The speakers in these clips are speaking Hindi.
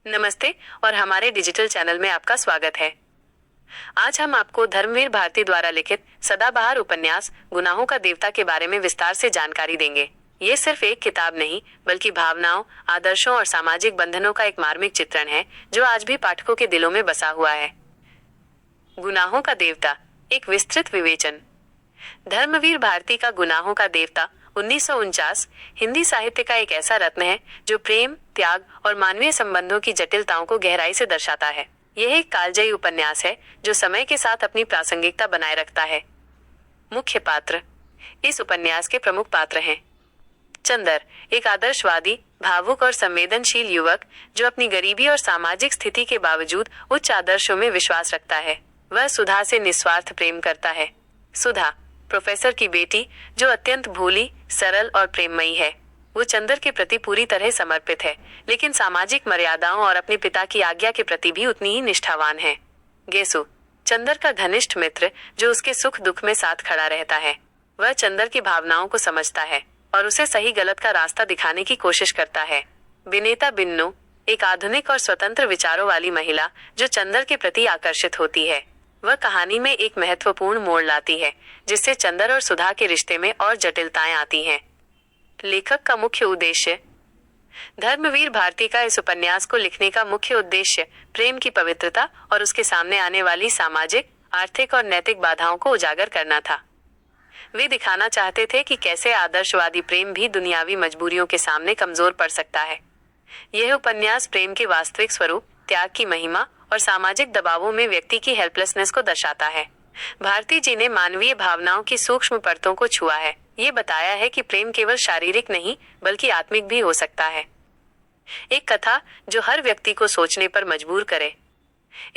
नमस्ते और हमारे डिजिटल चैनल में आपका स्वागत है। आज हम आपको धर्मवीर भारती द्वारा लिखित सदाबहार उपन्यास गुनाहों का देवता के बारे में विस्तार से जानकारी देंगे। ये सिर्फ एक किताब नहीं, बल्कि भावनाओं, आदर्शों और सामाजिक बंधनों का एक मार्मिक चित्रण है जो आज भी पाठकों के दिलों में बसा हुआ है। गुनाहों का देवता, एक विस्तृत विवेचन। धर्मवीर भारती का गुनाहों का देवता 1949 हिंदी साहित्य का एक ऐसा रत्न है जो प्रेम, त्याग और मानवीय संबंधों की जटिलताओं को गहराई से दर्शाता है। यह एक कालजयी उपन्यास है जो समय के साथ अपनी प्रासंगिकता बनाए रखता है। मुख्य पात्र। इस उपन्यास के प्रमुख पात्र हैं चंदर, एक आदर्शवादी, भावुक और संवेदनशील युवक जो अपनी गरीबी और सामाजिक स्थिति के बावजूद उच्च आदर्शों में विश्वास रखता है। वह सुधा से निस्वार्थ प्रेम करता है। सुधा, प्रोफेसर की बेटी, जो अत्यंत भोली, सरल और प्रेममयी है। वो चंदर के प्रति पूरी तरह समर्पित है, लेकिन सामाजिक मर्यादाओं और अपने पिता की आज्ञा के प्रति भी उतनी ही निष्ठावान है। गेसु, चंदर का घनिष्ठ मित्र जो उसके सुख दुख में साथ खड़ा रहता है। वह चंदर की भावनाओं को समझता है और उसे सही गलत का रास्ता दिखाने की कोशिश करता है। विनेता बिन्नू, एक आधुनिक और स्वतंत्र विचारों वाली महिला जो चंदर के प्रति आकर्षित होती है। वह कहानी में एक महत्वपूर्ण मोड़ लाती है, जिससे चंदर और सुधा के रिश्ते में और जटिलताएं आती हैं। लेखक का मुख्य उद्देश्य। धर्मवीर भारती का इस उपन्यास को लिखने का मुख्य उद्देश्य प्रेम की पवित्रता और उसके सामने आने वाली सामाजिक, आर्थिक और नैतिक बाधाओं को उजागर करना था। वे दिखाना चाहते थे कि कैसे आदर्शवादी प्रेम भी दुनियावी मजबूरियों के सामने कमजोर पड़ सकता है। यह उपन्यास प्रेम के वास्तविक स्वरूप, त्याग की महिमा और सामाजिक दबावों में व्यक्ति की हेल्पलेसनेस को दर्शाता है। भारती जी ने मानवीय भावनाओं की सूक्ष्म परतों को छुआ है। ये बताया है कि प्रेम केवल शारीरिक नहीं, बल्कि आत्मिक भी हो सकता है। एक कथा जो हर व्यक्ति को सोचने पर मजबूर करे।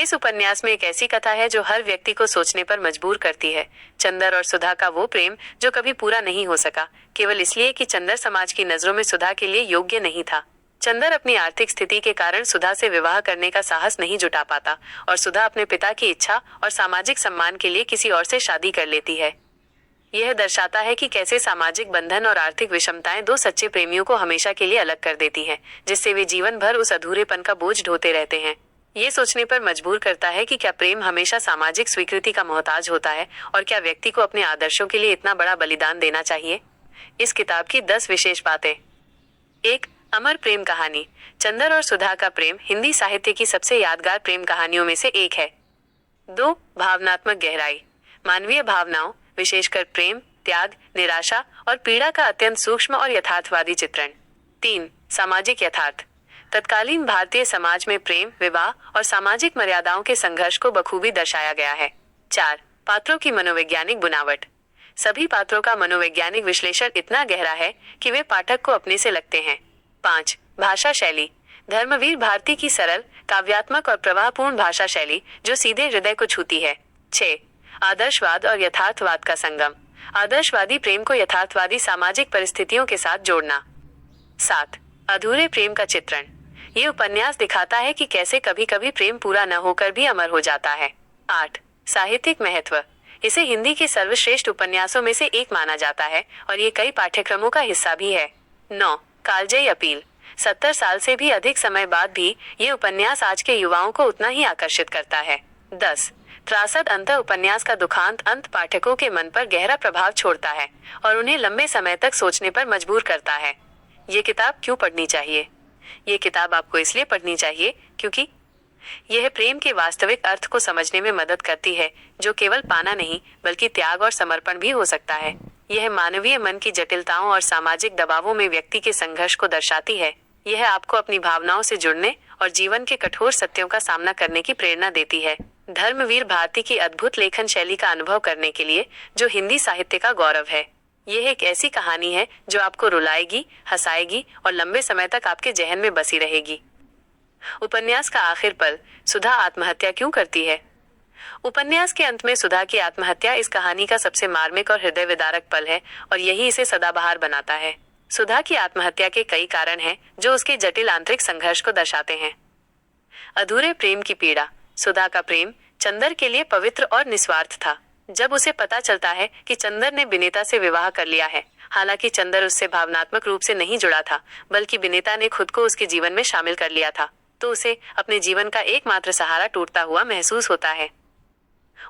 इस उपन्यास में एक ऐसी कथा है जो हर व्यक्ति को सोचने पर मजबूर करती है। चंदर और सुधा का वो प्रेम जो कभी पूरा नहीं हो सका, केवल इसलिए कि चंदर समाज की नजरों में सुधा के लिए योग्य नहीं था। चंदर अपनी आर्थिक स्थिति के कारण सुधा से विवाह करने का साहस नहीं जुटा पाता और सुधा अपने पिता की इच्छा और सामाजिक सम्मान के लिए किसी और से शादी कर लेती है। यह दर्शाता है कि कैसे सामाजिक बंधन और आर्थिक विषमताएं दो सच्चे प्रेमियों को हमेशा के लिए अलग कर देती हैं, जिससे वे जीवन भर उस अधूरेपन का बोझ ढोते रहते हैं। ये सोचने पर मजबूर करता है कि क्या प्रेम हमेशा सामाजिक स्वीकृति का मोहताज होता है और क्या व्यक्ति को अपने आदर्शों के लिए इतना बड़ा बलिदान देना चाहिए। इस किताब की 10 विशेष बातें। 1. अमर प्रेम कहानी। चंदर और सुधा का प्रेम हिंदी साहित्य की सबसे यादगार प्रेम कहानियों में से एक है। 2. भावनात्मक गहराई। मानवीय भावनाओं, विशेषकर प्रेम, त्याग, निराशा और पीड़ा का अत्यंत सूक्ष्म और यथार्थवादी चित्रण। 3. सामाजिक यथार्थ। तत्कालीन भारतीय समाज में प्रेम, विवाह और सामाजिक मर्यादाओं के संघर्ष को बखूबी दर्शाया गया है। 4. पात्रों की मनोवैज्ञानिक बुनावट। सभी पात्रों का मनोवैज्ञानिक विश्लेषण इतना गहरा है कि वे पाठक को अपने से लगते हैं। 5. भाषा शैली। धर्मवीर भारती की सरल, काव्यात्मक और प्रवाहपूर्ण भाषा शैली जो सीधे हृदय को छूती है। 6. आदर्शवाद और यथार्थवाद का संगम। आदर्शवादी प्रेम को यथार्थवादी सामाजिक परिस्थितियों के साथ जोड़ना। 7. अधूरे प्रेम का चित्रण। ये उपन्यास दिखाता है कि कैसे कभी कभी प्रेम पूरा न होकर भी अमर हो जाता है। 8. साहित्यिक महत्व। इसे हिंदी के सर्वश्रेष्ठ उपन्यासों में से एक माना जाता है और ये कई पाठ्यक्रमों का हिस्सा भी है। 9. कालजयी अपील। 70 साल से भी अधिक समय बाद भी ये उपन्यास आज के युवाओं को उतना ही आकर्षित करता है। 10. त्रासद अंत। उपन्यास का दुखांत अंत पाठकों के मन पर गहरा प्रभाव छोड़ता है और उन्हें लंबे समय तक सोचने पर मजबूर करता है। ये किताब क्यों पढ़नी चाहिए? ये किताब आपको इसलिए पढ़नी चाहिए क्योंकि यह प्रेम के वास्तविक अर्थ को समझने में मदद करती है, जो केवल पाना नहीं, बल्कि त्याग और समर्पण भी हो सकता है। यह मानवीय मन की जटिलताओं और सामाजिक दबावों में व्यक्ति के संघर्ष को दर्शाती है। यह आपको अपनी भावनाओं से जुड़ने और जीवन के कठोर सत्यों का सामना करने की प्रेरणा देती है। धर्मवीर भारती की अद्भुत लेखन शैली का अनुभव करने के लिए, जो हिंदी साहित्य का गौरव है। यह एक ऐसी कहानी है जो आपको रुलाएगी, हंसाएगी और लंबे समय तक आपके जहन में बसी रहेगी। उपन्यास का आखिर पल। सुधा आत्महत्या क्यों करती है? उपन्यास के अंत में सुधा की आत्महत्या इस कहानी का सबसे मार्मिक और हृदय विदारक पल है और यही इसे सदाबहार बनाता है। सुधा की आत्महत्या के कई कारण हैं जो उसके जटिल आंतरिक संघर्ष को दर्शाते हैं। अधूरे प्रेम की पीड़ा। सुधा का प्रेम चंदर के लिए पवित्र और निस्वार्थ था। जब उसे पता चलता है कि चंदर ने विनेता से विवाह कर लिया है, हालांकि चंदर उससे भावनात्मक रूप से नहीं जुड़ा था, बल्कि विनेता ने खुद को उसके जीवन में शामिल कर लिया था, तो उसे अपने जीवन का एकमात्र सहारा टूटता हुआ महसूस होता है।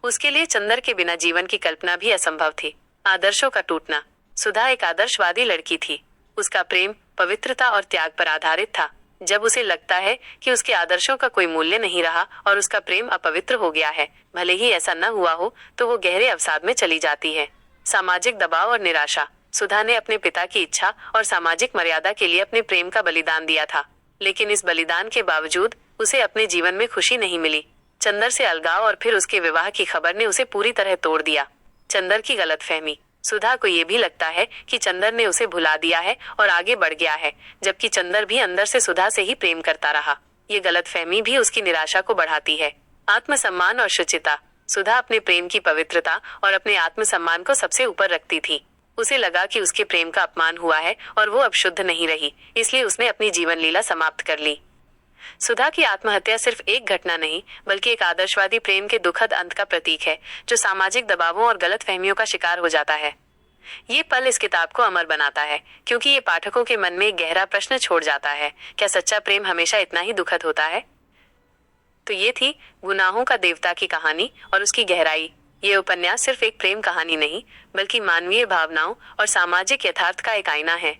उसके लिए चंदर के बिना जीवन की कल्पना भी असंभव थी। आदर्शों का टूटना। सुधा एक आदर्शवादी लड़की थी। उसका प्रेम पवित्रता और त्याग पर आधारित था। जब उसे लगता है कि उसके आदर्शों का कोई मूल्य नहीं रहा और उसका प्रेम अपवित्र हो गया है, भले ही ऐसा न हुआ हो, तो वो गहरे अवसाद में चली जाती है। सामाजिक दबाव और निराशा। सुधा ने अपने पिता की इच्छा और सामाजिक मर्यादा के लिए अपने प्रेम का बलिदान दिया था, लेकिन इस बलिदान के बावजूद उसे अपने जीवन में खुशी नहीं मिली। चंदर से अलगाव और फिर उसके विवाह की खबर ने उसे पूरी तरह तोड़ दिया। चंदर की गलतफहमी। सुधा को ये भी लगता है कि चंदर ने उसे भुला दिया है और आगे बढ़ गया है, जबकि चंदर भी अंदर से सुधा से ही प्रेम करता रहा। ये गलतफहमी भी उसकी निराशा को बढ़ाती है। आत्मसम्मान और शुचिता। सुधा अपने प्रेम की पवित्रता और अपने आत्मसम्मान को सबसे ऊपर रखती थी। उसे लगा कि उसके प्रेम का अपमान हुआ है और वो अब शुद्ध नहीं रही, इसलिए उसने अपनी जीवन लीला समाप्त कर ली। सुधा की आत्महत्या सिर्फ एक घटना नहीं, बल्कि एक आदर्शवादी प्रेम के दुखद अंत का प्रतीक है, जो सामाजिक दबावों और गलतफहमियों का शिकार हो जाता है। ये पल इस किताब को अमर बनाता है, क्योंकि ये पाठकों के मन में एक गहरा प्रश्न छोड़ जाता है, क्या सच्चा प्रेम हमेशा इतना ही दुखद होता है? तो ये थी गुनाहों का देवता की कहानी और उसकी गहराई। ये उपन्यास सिर्फ एक प्रेम कहानी नहीं, बल्कि मानवीय भावनाओं और सामाजिक यथार्थ का एक आईना है।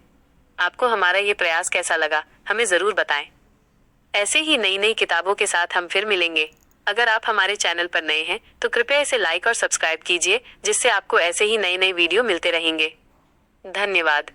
आपको हमारा ये प्रयास कैसा लगा, हमें जरूर बताएं। ऐसे ही नई नई किताबों के साथ हम फिर मिलेंगे। अगर आप हमारे चैनल पर नए हैं तो कृपया इसे लाइक और सब्सक्राइब कीजिए, जिससे आपको ऐसे ही नए नए वीडियो मिलते रहेंगे। धन्यवाद।